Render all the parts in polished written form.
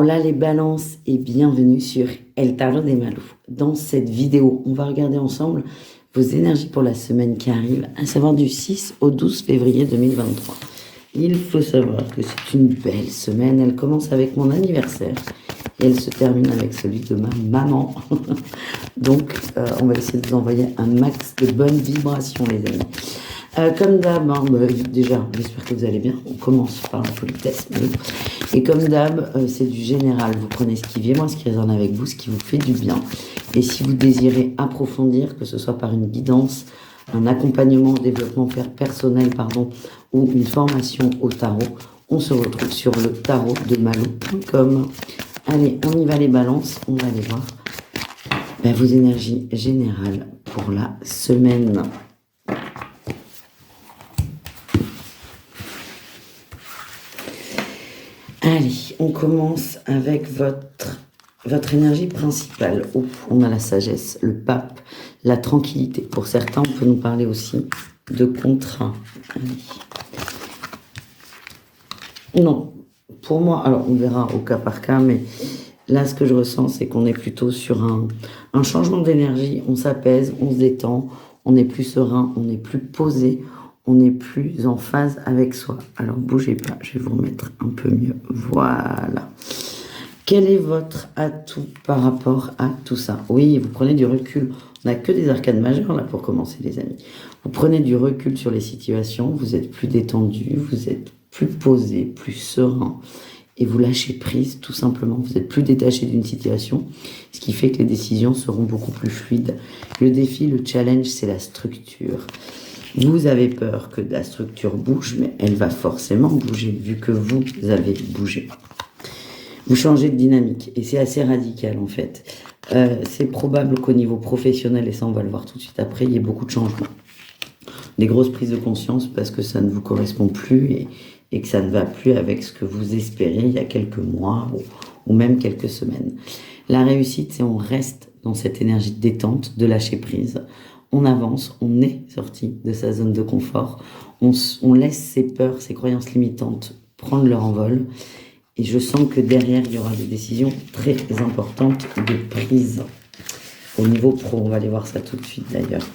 Hola les balances et bienvenue sur El Tarot des Malous. Dans cette vidéo, on va regarder ensemble vos énergies pour la semaine qui arrive, à savoir du 6 au 12 février 2023. Il faut savoir que c'est une belle semaine, elle commence avec mon anniversaire et elle se termine avec celui de ma maman. Donc, on va essayer de vous envoyer un max de bonnes vibrations les amis. Comme d'hab, déjà, j'espère que vous allez bien. On commence par la politesse. Et comme d'hab, c'est du général. Vous prenez ce qui vient, moi, ce qui résonne avec vous, ce qui vous fait du bien. Et si vous désirez approfondir, que ce soit par une guidance, un accompagnement, développement personnel, ou une formation au tarot, on se retrouve sur le tarot de Malou.com. Allez, on y va les balances. On va aller voir vos énergies générales pour la semaine. Allez, on commence avec votre énergie principale. On a la sagesse, le pape, la tranquillité. Pour certains, on peut nous parler aussi de contrat. Allez. Non, pour moi, alors on verra au cas par cas, mais là, ce que je ressens, c'est qu'on est plutôt sur un changement d'énergie. On s'apaise, on se détend, on est plus serein, on est plus posé. On est plus en phase avec soi. Alors, bougez pas, je vais vous remettre un peu mieux. Voilà. Quel est votre atout par rapport à tout ça? Oui, vous prenez du recul. On n'a que des arcanes majeures là pour commencer, les amis. Vous prenez du recul sur les situations, vous êtes plus détendu, vous êtes plus posé, plus serein. Et vous lâchez prise, tout simplement. Vous êtes plus détaché d'une situation, ce qui fait que les décisions seront beaucoup plus fluides. Le défi, le challenge, c'est la structure. Vous avez peur que la structure bouge, mais elle va forcément bouger, vu que vous avez bougé. Vous changez de dynamique, et c'est assez radical, en fait. C'est probable qu'au niveau professionnel, et ça, on va le voir tout de suite après, il y ait beaucoup de changements. Des grosses prises de conscience, parce que ça ne vous correspond plus, et que ça ne va plus avec ce que vous espériez il y a quelques mois, ou même quelques semaines. La réussite, c'est on reste dans cette énergie de détente, de lâcher prise. On avance, on est sorti de sa zone de confort, on laisse ses peurs, ses croyances limitantes prendre leur envol. Et je sens que derrière, il y aura des décisions très importantes de prise. Au niveau pro, on va aller voir ça tout de suite d'ailleurs.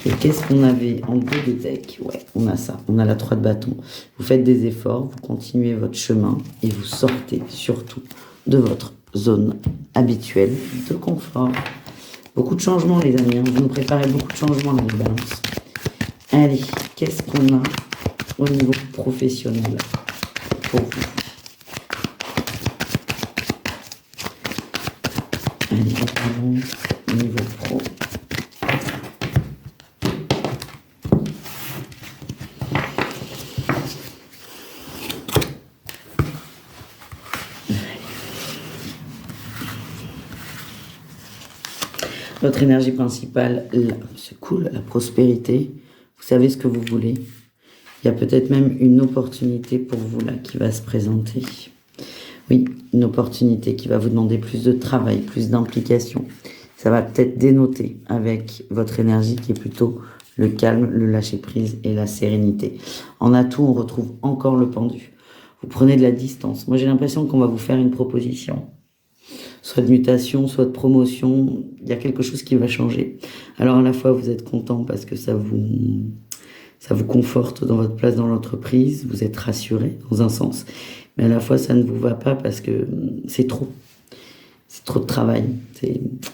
Et qu'est-ce qu'on avait en dos de deck? Ouais, on a ça, on a la 3 de bâton. Vous faites des efforts, vous continuez votre chemin et vous sortez surtout de votre zone habituelle de confort. Beaucoup de changements, les amis. Vous nous préparez beaucoup de changements, les balances. Allez, qu'est-ce qu'on a au niveau professionnel pour vous? Allez, les balances, au niveau pro. Votre énergie principale, c'est cool, la prospérité. Vous savez ce que vous voulez. Il y a peut-être même une opportunité pour vous là qui va se présenter. Oui, une opportunité qui va vous demander plus de travail, plus d'implication. Ça va peut-être dénoter avec votre énergie qui est plutôt le calme, le lâcher-prise et la sérénité. En atout, on retrouve encore le pendu. Vous prenez de la distance. Moi, j'ai l'impression qu'on va vous faire une proposition. Soit de mutation, soit de promotion, il y a quelque chose qui va changer. Alors à la fois vous êtes content parce que ça vous conforte dans votre place dans l'entreprise, vous êtes rassuré dans un sens, mais à la fois ça ne vous va pas parce que c'est trop de travail,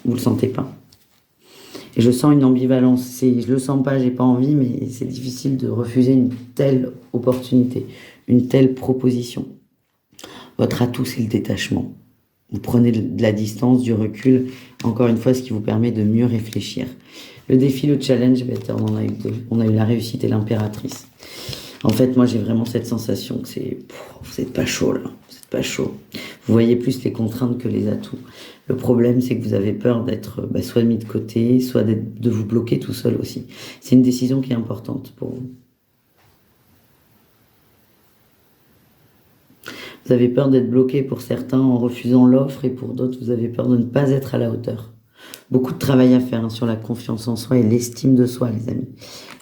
vous le sentez pas. Et je sens une ambivalence, je le sens pas, j'ai pas envie, mais c'est difficile de refuser une telle opportunité, une telle proposition. Votre atout, c'est le détachement. Vous prenez de la distance, du recul, encore une fois, ce qui vous permet de mieux réfléchir. Le défi, le challenge, on en a eu deux. On a eu la réussite et l'impératrice. En fait, moi, j'ai vraiment cette sensation que vous n'êtes pas chaud, là. Vous n'êtes pas chaud. Vous voyez plus les contraintes que les atouts. Le problème, c'est que vous avez peur d'être soit mis de côté, soit de vous bloquer tout seul aussi. C'est une décision qui est importante pour vous. Vous avez peur d'être bloqué pour certains en refusant l'offre et pour d'autres, vous avez peur de ne pas être à la hauteur. Beaucoup de travail à faire sur la confiance en soi et l'estime de soi, les amis.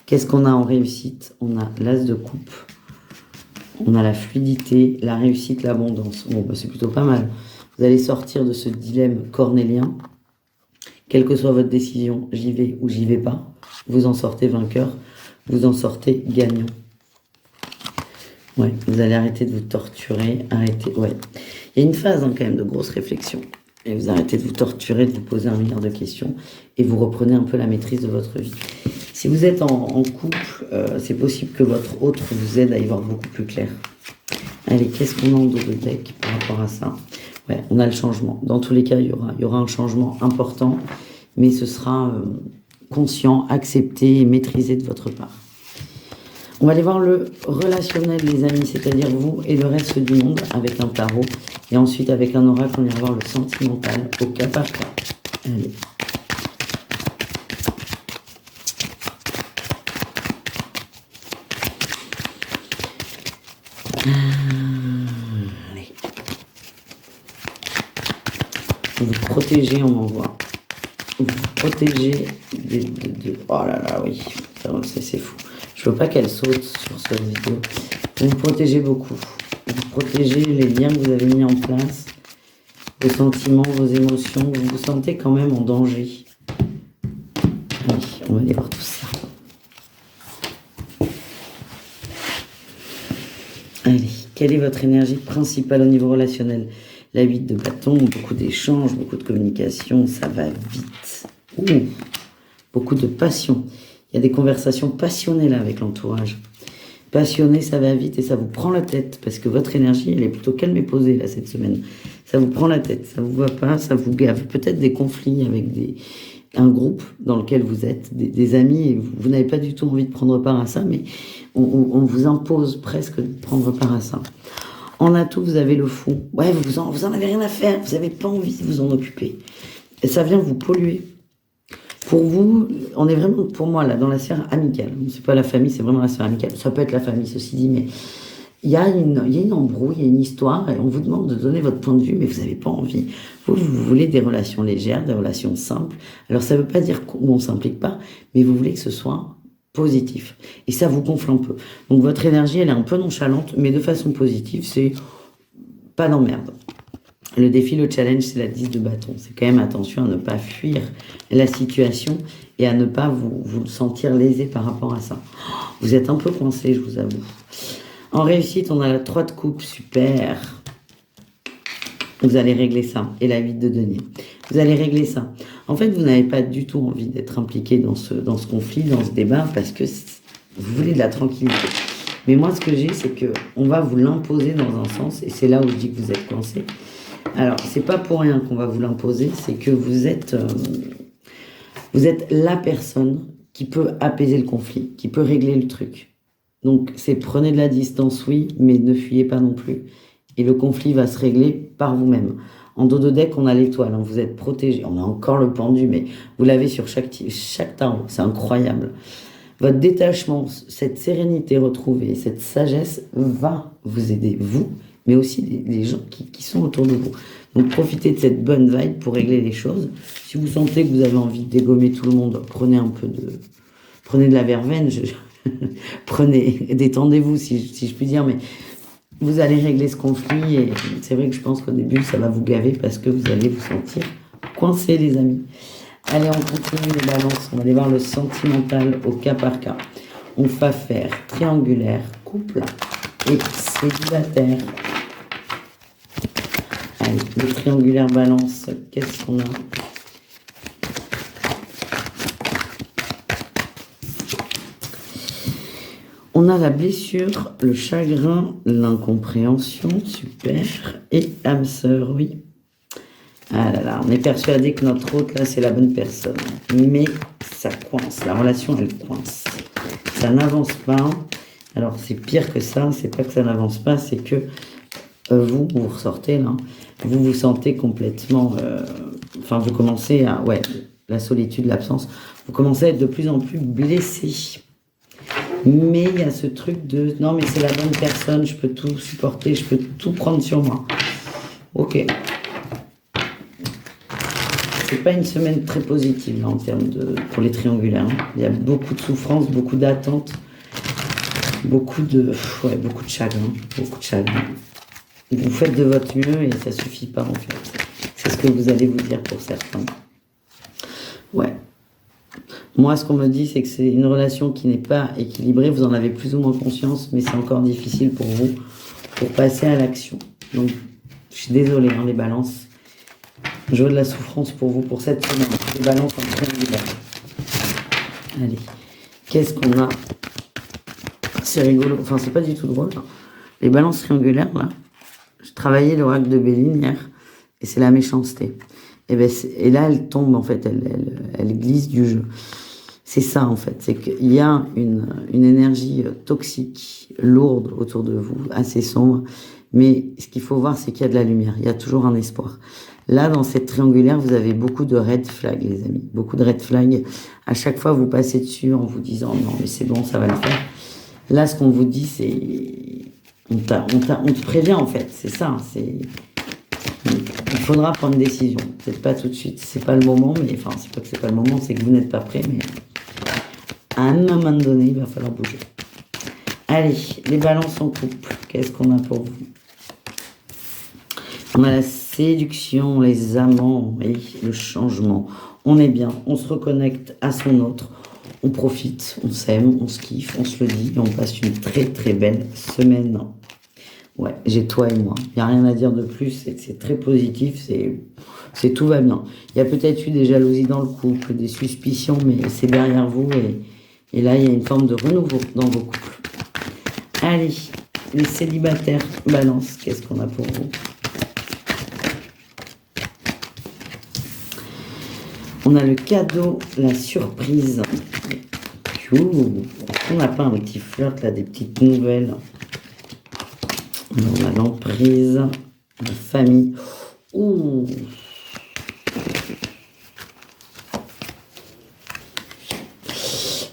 Qu'est-ce qu'on a en réussite? On a l'as de coupe, on a la fluidité, la réussite, l'abondance. Bon, c'est plutôt pas mal. Vous allez sortir de ce dilemme cornélien. Quelle que soit votre décision, j'y vais ou j'y vais pas, vous en sortez vainqueur, vous en sortez gagnant. Ouais, vous allez arrêter de vous torturer, ouais. Il y a une phase quand même de grosse réflexion. Et vous arrêtez de vous torturer, de vous poser 1 milliard de questions et vous reprenez un peu la maîtrise de votre vie. Si vous êtes en couple, c'est possible que votre autre vous aide à y voir beaucoup plus clair. Allez, qu'est-ce qu'on a en dos de deck par rapport à ça? Ouais, on a le changement. Dans tous les cas, il y aura un changement important, mais ce sera conscient, accepté et maîtrisé de votre part. On va aller voir le relationnel, les amis, c'est-à-dire vous et le reste du monde avec un tarot. Et ensuite, avec un oracle, on ira voir le sentimental au cas par cas. Allez. Allez. Vous protégez, on envoie. Vous protégez oh là là, oui. C'est fou. Je veux pas qu'elle saute sur cette vidéo. Vous vous protégez beaucoup. Vous protégez les liens que vous avez mis en place, vos sentiments, vos émotions. Vous vous sentez quand même en danger. Allez, on va aller voir tout ça. Allez, quelle est votre énergie principale au niveau relationnel? La 8 de bâton, beaucoup d'échanges, beaucoup de communication, ça va vite. Ouh, beaucoup de passion. Il y a des conversations passionnées là avec l'entourage. Passionné, ça va vite et ça vous prend la tête parce que votre énergie, elle est plutôt calme et posée là cette semaine. Ça vous prend la tête, ça vous va pas, ça vous gave. Peut-être des conflits avec un groupe dans lequel vous êtes, des amis, et vous n'avez pas du tout envie de prendre part à ça, mais on vous impose presque de prendre part à ça. En atout, vous avez le fond. Ouais, vous en avez rien à faire, vous n'avez pas envie de vous en occuper. Et ça vient vous polluer. Pour vous, on est vraiment, pour moi, là, dans la sphère amicale. C'est pas la famille, c'est vraiment la sphère amicale. Ça peut être la famille, ceci dit, mais il y a une embrouille, il y a une histoire, et on vous demande de donner votre point de vue, mais vous n'avez pas envie. Vous voulez des relations légères, des relations simples. Alors, ça ne veut pas dire qu'on ne s'implique pas, mais vous voulez que ce soit positif. Et ça vous gonfle un peu. Donc, votre énergie, elle est un peu nonchalante, mais de façon positive, c'est pas d'emmerde. Le défi, le challenge, c'est la 10 de bâton. C'est quand même attention à ne pas fuir la situation et à ne pas vous sentir lésé par rapport à ça. Vous êtes un peu coincé, je vous avoue. En réussite, on a la 3 de coupe, super. Vous allez régler ça. Et la 8 de denier. Vous allez régler ça. En fait, vous n'avez pas du tout envie d'être impliqué dans ce conflit, dans ce débat, parce que vous voulez de la tranquillité. Mais moi, ce que j'ai, c'est que on va vous l'imposer dans un sens, et c'est là où je dis que vous êtes coincé. Alors, c'est pas pour rien qu'on va vous l'imposer, c'est que vous êtes la personne qui peut apaiser le conflit, qui peut régler le truc. Donc, c'est prenez de la distance, oui, mais ne fuyez pas non plus. Et le conflit va se régler par vous-même. En dos de deck, on a l'étoile, hein, vous êtes protégé. On a encore le pendu, mais vous l'avez sur chaque tarot. C'est incroyable. Votre détachement, cette sérénité retrouvée, cette sagesse va vous aider, vous, mais aussi les gens qui sont autour de vous. Donc, profitez de cette bonne vibe pour régler les choses. Si vous sentez que vous avez envie de dégommer tout le monde, prenez de la verveine, détendez-vous, si je puis dire, mais vous allez régler ce conflit, et c'est vrai que je pense qu'au début, ça va vous gaver parce que vous allez vous sentir coincés, les amis. Allez, on continue les balances, on va aller voir le sentimental au cas par cas. On va faire triangulaire, couple et célibataire. Allez, le triangulaire balance, qu'est-ce qu'on a? On a la blessure, le chagrin, l'incompréhension, super, et âme sœur, oui. Ah là là, on est persuadé que notre hôte, là, c'est la bonne personne. Mais ça coince, la relation, elle coince. Ça n'avance pas. Alors, c'est pire que ça, c'est pas que ça n'avance pas, c'est que vous ressortez, là, vous vous sentez complètement... Enfin, vous commencez à... Ouais, la solitude, l'absence. Vous commencez à être de plus en plus blessé. Mais il y a ce truc de... Non, mais c'est la bonne personne, je peux tout supporter, je peux tout prendre sur moi. Ok. C'est pas une semaine très positive là, en termes pour les triangulaires. Hein. Il y a beaucoup de souffrance, beaucoup d'attentes, beaucoup de chagrin, Vous faites de votre mieux et ça suffit pas en fait. C'est ce que vous allez vous dire pour certains. Ouais. Moi, ce qu'on me dit, c'est que c'est une relation qui n'est pas équilibrée. Vous en avez plus ou moins conscience, mais c'est encore difficile pour vous pour passer à l'action. Donc, je suis désolée, hein, les balances. Je veux de la souffrance pour vous pour cette semaine. Les balances en triangulaire. Allez, qu'est-ce qu'on a? C'est rigolo. Enfin, c'est pas du tout drôle. Hein. Les balances triangulaires, là. Je travaillais l'oracle de Béline hier, et c'est la méchanceté. Et là, elle tombe, en fait, elle glisse du jeu. C'est ça, en fait, c'est qu'il y a une énergie toxique, lourde autour de vous, assez sombre, mais ce qu'il faut voir, c'est qu'il y a de la lumière, il y a toujours un espoir. Là, dans cette triangulaire, vous avez beaucoup de red flags, les amis, beaucoup de red flags. À chaque fois, vous passez dessus en vous disant, non, mais c'est bon, ça va le faire. Là, ce qu'on vous dit, c'est... On te prévient, en fait, c'est ça, c'est... Il faudra prendre une décision. Peut-être pas tout de suite. C'est pas le moment, mais enfin, c'est pas que c'est pas le moment, c'est que vous n'êtes pas prêt, mais à un moment donné, il va falloir bouger. Allez, les balances en couple. Qu'est-ce qu'on a pour vous? On a la séduction, les amants et le changement. On est bien, on se reconnecte à son autre. On profite, on s'aime, on se kiffe, on se le dit et on passe une très très belle semaine. Ouais, j'ai toi et moi. Il n'y a rien à dire de plus, c'est très positif, c'est tout va bien. Il y a peut-être eu des jalousies dans le couple, des suspicions, mais c'est derrière vous et là, il y a une forme de renouveau dans vos couples. Allez, les célibataires, balance, qu'est-ce qu'on a pour vous? On a le cadeau, la surprise. On n'a pas un petit flirt, là, des petites nouvelles? On a l'emprise, la famille. Ouh.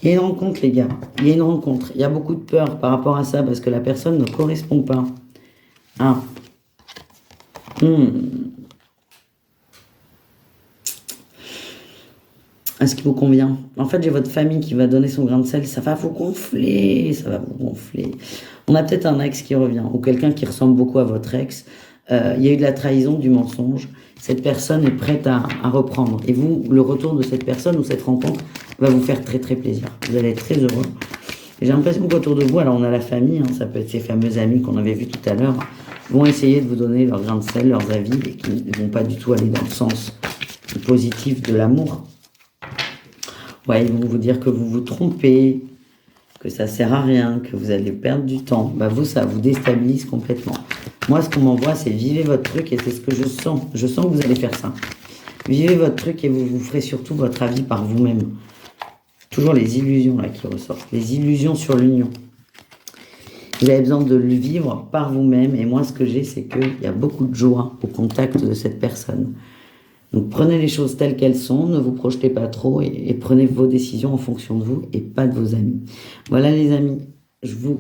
Il y a une rencontre, les gars. Il y a une rencontre. Il y a beaucoup de peur par rapport à ça parce que la personne ne correspond pas. Ah. À ce qui vous convient. En fait, j'ai votre famille qui va donner son grain de sel. Ça va vous gonfler. Ça va vous gonfler. On a peut-être un ex qui revient ou quelqu'un qui ressemble beaucoup à votre ex. Il y a eu de la trahison, du mensonge. Cette personne est prête à reprendre. Et vous, le retour de cette personne ou cette rencontre va vous faire très très plaisir. Vous allez être très heureux. Et j'ai l'impression qu'autour de vous, alors on a la famille, hein, ça peut être ces fameux amis qu'on avait vus tout à l'heure, vont essayer de vous donner leur grain de sel, leurs avis, et qui ne vont pas du tout aller dans le sens positif de l'amour. Ouais, ils vont vous dire que vous vous trompez, que ça sert à rien, que vous allez perdre du temps. Bah vous, ça vous déstabilise complètement. Moi, ce qu'on m'envoie, c'est vivez votre truc et c'est ce que je sens. Je sens que vous allez faire ça. Vivez votre truc et vous vous ferez surtout votre avis par vous-même. Toujours les illusions là qui ressortent. Les illusions sur l'union. Vous avez besoin de le vivre par vous-même. Et moi, ce que j'ai, c'est qu'il y a beaucoup de joie au contact de cette personne. Donc prenez les choses telles qu'elles sont, ne vous projetez pas trop et prenez vos décisions en fonction de vous et pas de vos amis. Voilà les amis,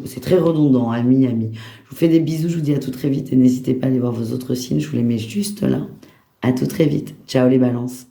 c'est très redondant, amis. Je vous fais des bisous, je vous dis à tout très vite et n'hésitez pas à aller voir vos autres signes, je vous les mets juste là. À tout très vite, ciao les balances.